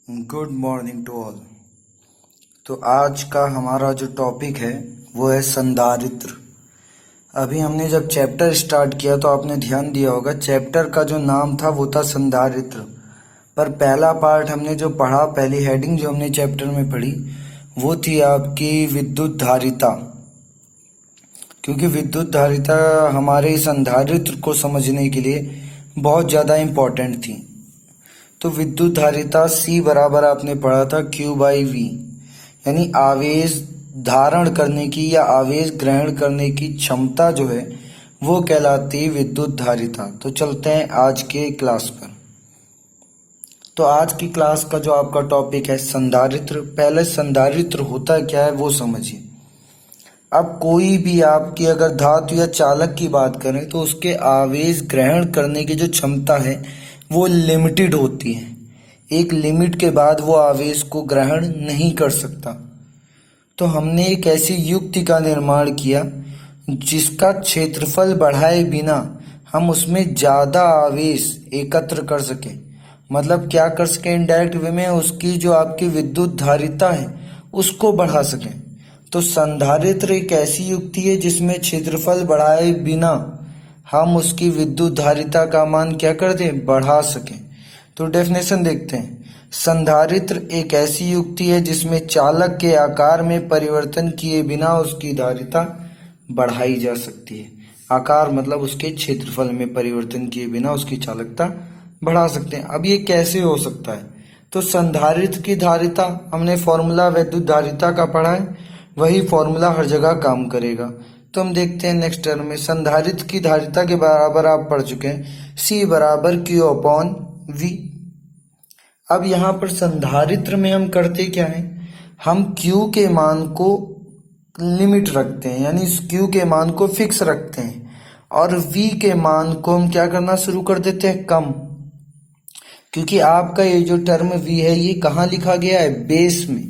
Good morning to all. तो आज का हमारा जो टॉपिक है वो है संधारित्र। अभी हमने जब चैप्टर स्टार्ट किया तो आपने ध्यान दिया होगा चैप्टर का जो नाम था वो था संधारित्र। पर पहला पार्ट हमने जो पढ़ा, पहली हेडिंग जो हमने चैप्टर में पढ़ी वो थी आपकी विद्युत धारिता, क्योंकि विद्युत धारिता हमारे संधारित्र को समझने के लिए बहुत ज़्यादा इम्पोर्टेंट थी। तो विद्युत धारिता C बराबर आपने पढ़ा था Q/V, यानी आवेश धारण करने की या आवेश ग्रहण करने की क्षमता जो है वो कहलाती है विद्युत धारिता। तो चलते हैं आज के क्लास पर। तो आज की क्लास का जो आपका टॉपिक है संधारित्र। पहले संधारित्र होता क्या है वो समझिए। अब कोई भी आपकी अगर धातु या चालक की बात करें तो उसके आवेश ग्रहण करने की जो क्षमता है वो लिमिटेड होती है। एक लिमिट के बाद वो आवेश को ग्रहण नहीं कर सकता। तो हमने एक ऐसी युक्ति का निर्माण किया जिसका क्षेत्रफल बढ़ाए बिना हम उसमें ज़्यादा आवेश एकत्र कर सकें। मतलब क्या कर सकें, इनडायरेक्ट वे में उसकी जो आपकी विद्युत धारिता है उसको बढ़ा सकें। तो संधारित्र एक ऐसी युक्ति है जिसमें क्षेत्रफल बढ़ाए बिना हम उसकी विद्युत धारिता का मान क्या कर दें, बढ़ा सकें। तो डेफिनेशन देखते हैं। संधारित्र एक ऐसी युक्ति है जिसमें चालक के आकार में परिवर्तन किए बिना उसकी धारिता बढ़ाई जा सकती है। आकार मतलब उसके क्षेत्रफल में परिवर्तन किए बिना उसकी चालकता बढ़ा सकते हैं। अब ये कैसे हो सकता है? तो संधारित्र की धारिता हमने फॉर्मूला विद्युत धारिता का पढ़ा है, वही फॉर्मूला हर जगह काम करेगा। तो हम देखते हैं नेक्स्ट टर्म में संधारित्र की धारिता के बराबर आप पढ़ चुके हैं C बराबर Q/V। अब यहाँ पर संधारित्र में हम करते क्या है, हम Q के मान को लिमिट रखते हैं, यानी इस Q के मान को फिक्स रखते हैं और V के मान को हम क्या करना शुरू कर देते हैं, कम। क्योंकि आपका ये जो टर्म V है ये कहाँ लिखा गया है, बेस में,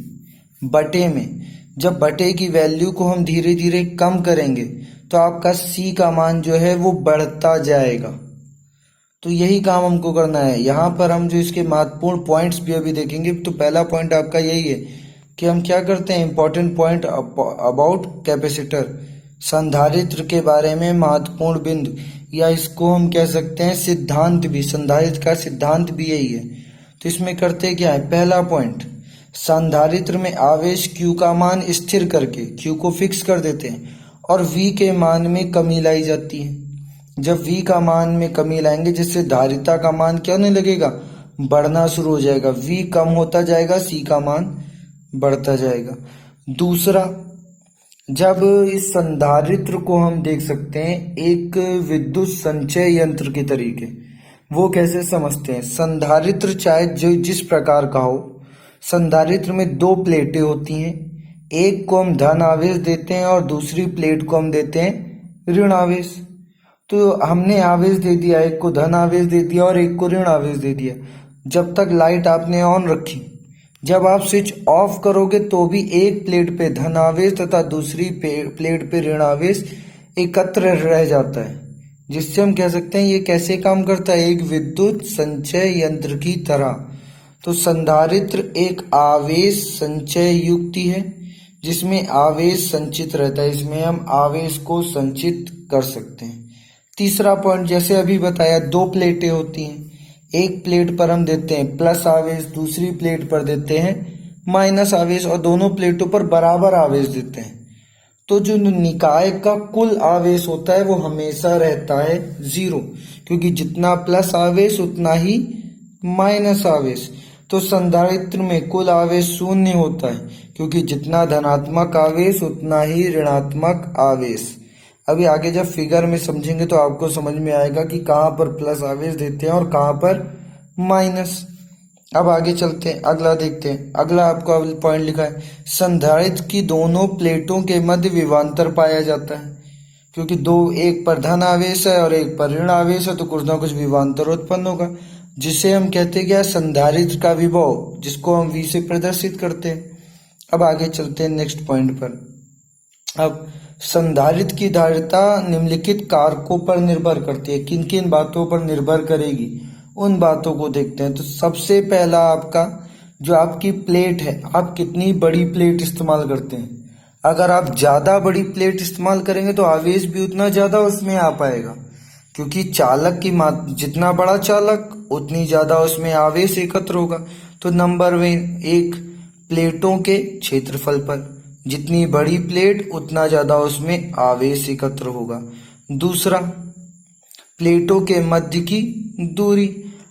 बटे में। जब बटे की वैल्यू को हम धीरे धीरे कम करेंगे तो आपका C का मान जो है वो बढ़ता जाएगा। तो यही काम हमको करना है। यहाँ पर हम जो इसके महत्वपूर्ण पॉइंट्स भी अभी देखेंगे। तो पहला पॉइंट आपका यही है कि हम क्या करते हैं, इंपॉर्टेंट पॉइंट अबाउट कैपेसिटर, संधारित्र के बारे में महत्वपूर्ण बिंदु, या इसको हम कह सकते हैं सिद्धांत भी। संधारित्र का सिद्धांत भी यही है। तो इसमें करते क्या है, पहला पॉइंट, संधारित्र में आवेश Q का मान स्थिर करके Q को फिक्स कर देते हैं और V के मान में कमी लाई जाती है। जब V का मान में कमी लाएंगे जिससे धारिता का मान क्या होने लगेगा, बढ़ना शुरू हो जाएगा। V कम होता जाएगा, C का मान बढ़ता जाएगा। दूसरा, जब इस संधारित्र को हम देख सकते हैं एक विद्युत संचय यंत्र के तरीके, वो कैसे समझते हैं। संधारित्र चाहे जो जिस प्रकार का हो, संधारित्र में दो प्लेटें होती हैं, एक को हम धन आवेश देते हैं और दूसरी प्लेट को हम देते हैं ऋण आवेश। तो हमने आवेश दे दिया, एक को धन आवेश दे दिया और एक को ऋण आवेश दे दिया। जब तक लाइट आपने ऑन रखी, जब आप स्विच ऑफ करोगे तो भी एक प्लेट पे धन आवेश तथा दूसरी प्लेट पे ऋण आवेश एकत्र रह जाता है, जिससे हम कह सकते हैं ये कैसे काम करता है, एक विद्युत संचय यंत्र की तरह। तो संधारित्र एक आवेश संचय युक्ति है जिसमें आवेश संचित रहता है। इसमें हम आवेश को संचित कर सकते हैं। तीसरा पॉइंट, जैसे अभी बताया, दो प्लेटें होती हैं, एक प्लेट पर हम देते हैं प्लस आवेश, दूसरी प्लेट पर देते हैं माइनस आवेश और दोनों प्लेटों पर बराबर आवेश देते हैं। तो जो निकाय का कुल आवेश होता है वो हमेशा रहता है 0, क्योंकि जितना प्लस आवेश उतना ही माइनस आवेश। तो संधारित्र में कुल आवेश 0 होता है, क्योंकि जितना धनात्मक आवेश उतना ही ऋणात्मक आवेश। अभी आगे जब फिगर में समझेंगे तो आपको समझ में आएगा कि कहाँ पर प्लस आवेश देते हैं और कहाँ पर माइनस। अब आगे चलते हैं, अगला देखते हैं। अगला आपको पॉइंट लिखा है, संधारित्र की दोनों प्लेटों के मध्य विभवांतर पाया जाता है, क्योंकि एक पर धन आवेश है और एक पर ऋण आवेश है, तो कुछ ना कुछ विभवांतर उत्पन्न होगा, जिसे हम कहते हैं क्या, संधारित्र का विभव, जिसको हम V से प्रदर्शित करते हैं। अब आगे चलते हैं नेक्स्ट पॉइंट पर। अब संधारित्र की धारिता निम्नलिखित कारकों पर निर्भर करती है। किन किन बातों पर निर्भर करेगी, उन बातों को देखते हैं। तो सबसे पहला आपका जो आपकी प्लेट है, आप कितनी बड़ी प्लेट इस्तेमाल करते हैं। अगर आप ज़्यादा बड़ी प्लेट इस्तेमाल करेंगे तो आवेश भी उतना ज़्यादा उसमें आ पाएगा, क्योंकि चालक की जितना बड़ा चालक उतनी ज़्यादा उसमें आवेश एकत्र होगा। तो नंबर 1, प्लेटों के क्षेत्रफल पर, जितनी बड़ी प्लेट उतना ज़्यादा उसमें आवेश एकत्र होगा। दूसरा, प्लेटों के मध्य की दूरी।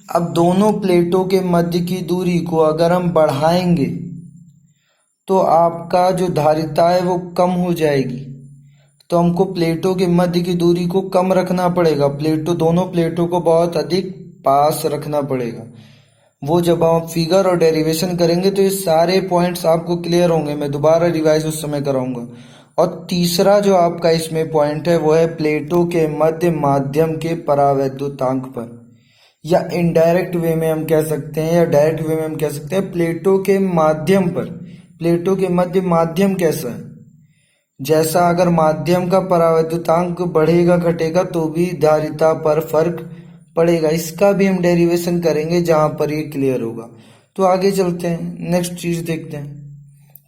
अब दोनों प्लेटों के मध्य की दूरी को अगर हम बढ़ाएंगे तो आपका जो धारिता है वो कम हो जाएगी। तो हमको प्लेटों के मध्य की दूरी को कम रखना पड़ेगा, दोनों प्लेटों को बहुत अधिक पास रखना पड़ेगा। वो जब आप फिगर और डेरिवेशन करेंगे तो ये सारे पॉइंट्स आपको क्लियर होंगे, मैं दोबारा रिवाइज उस समय कराऊंगा। और तीसरा जो आपका इसमें पॉइंट है वो है प्लेटों के मध्य माध्यम के परावैद्युतांक पर, या इनडायरेक्ट वे में हम कह सकते हैं या डायरेक्ट वे में हम कह सकते हैं प्लेटों के माध्यम पर। प्लेटों के मध्य माध्यम कैसा है, जैसा अगर माध्यम का परावैद्युतांक बढ़ेगा घटेगा तो भी धारिता पर फर्क पड़ेगा। इसका भी हम डेरिवेशन करेंगे जहां पर ये क्लियर होगा। तो आगे चलते हैं, नेक्स्ट चीज देखते हैं।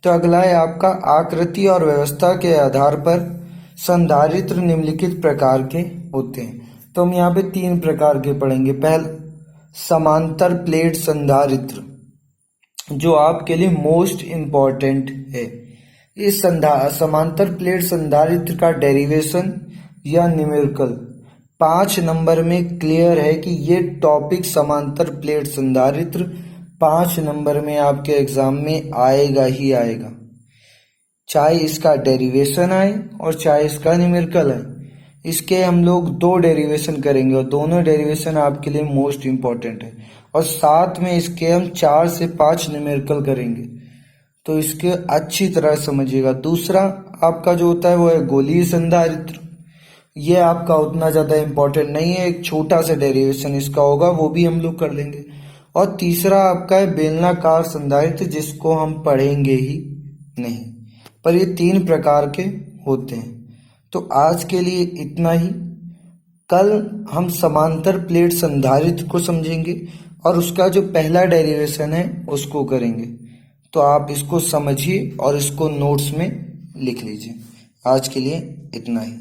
तो अगला है आपका आकृति और व्यवस्था के आधार पर संधारित्र निम्नलिखित प्रकार के होते हैं। तो हम यहाँ पे 3 प्रकार के पढ़ेंगे। पहला, समांतर प्लेट संधारित्र, जो आपके लिए मोस्ट इम्पॉर्टेंट है। इस समांतर प्लेट संधारित्र का डेरिवेशन या न्यूमेरिकल 5 नंबर में क्लियर है कि ये टॉपिक समांतर प्लेट संधारित्र 5 नंबर में आपके एग्जाम में आएगा ही आएगा, चाहे इसका डेरिवेशन आए और चाहे इसका न्यूमेरिकल आए। इसके हम लोग 2 डेरिवेशन करेंगे और दोनों डेरिवेशन आपके लिए मोस्ट इम्पॉर्टेंट है, और साथ में इसके हम 4 से 5 न्यूमेरिकल करेंगे। तो इसके अच्छी तरह समझिएगा। दूसरा आपका जो होता है वो है गोलीय संधारित्र। ये आपका उतना ज़्यादा इम्पोर्टेंट नहीं है, एक छोटा सा डेरिवेशन इसका होगा, वो भी हम लोग कर लेंगे। और तीसरा आपका है बेलनाकार संधारित्र, जिसको हम पढ़ेंगे ही नहीं, पर ये 3 प्रकार के होते हैं। तो आज के लिए इतना ही। कल हम समांतर प्लेट संधारित्र को समझेंगे और उसका जो पहला डेरिवेशन है उसको करेंगे। तो आप इसको समझिए और इसको नोट्स में लिख लीजिए। आज के लिए इतना ही।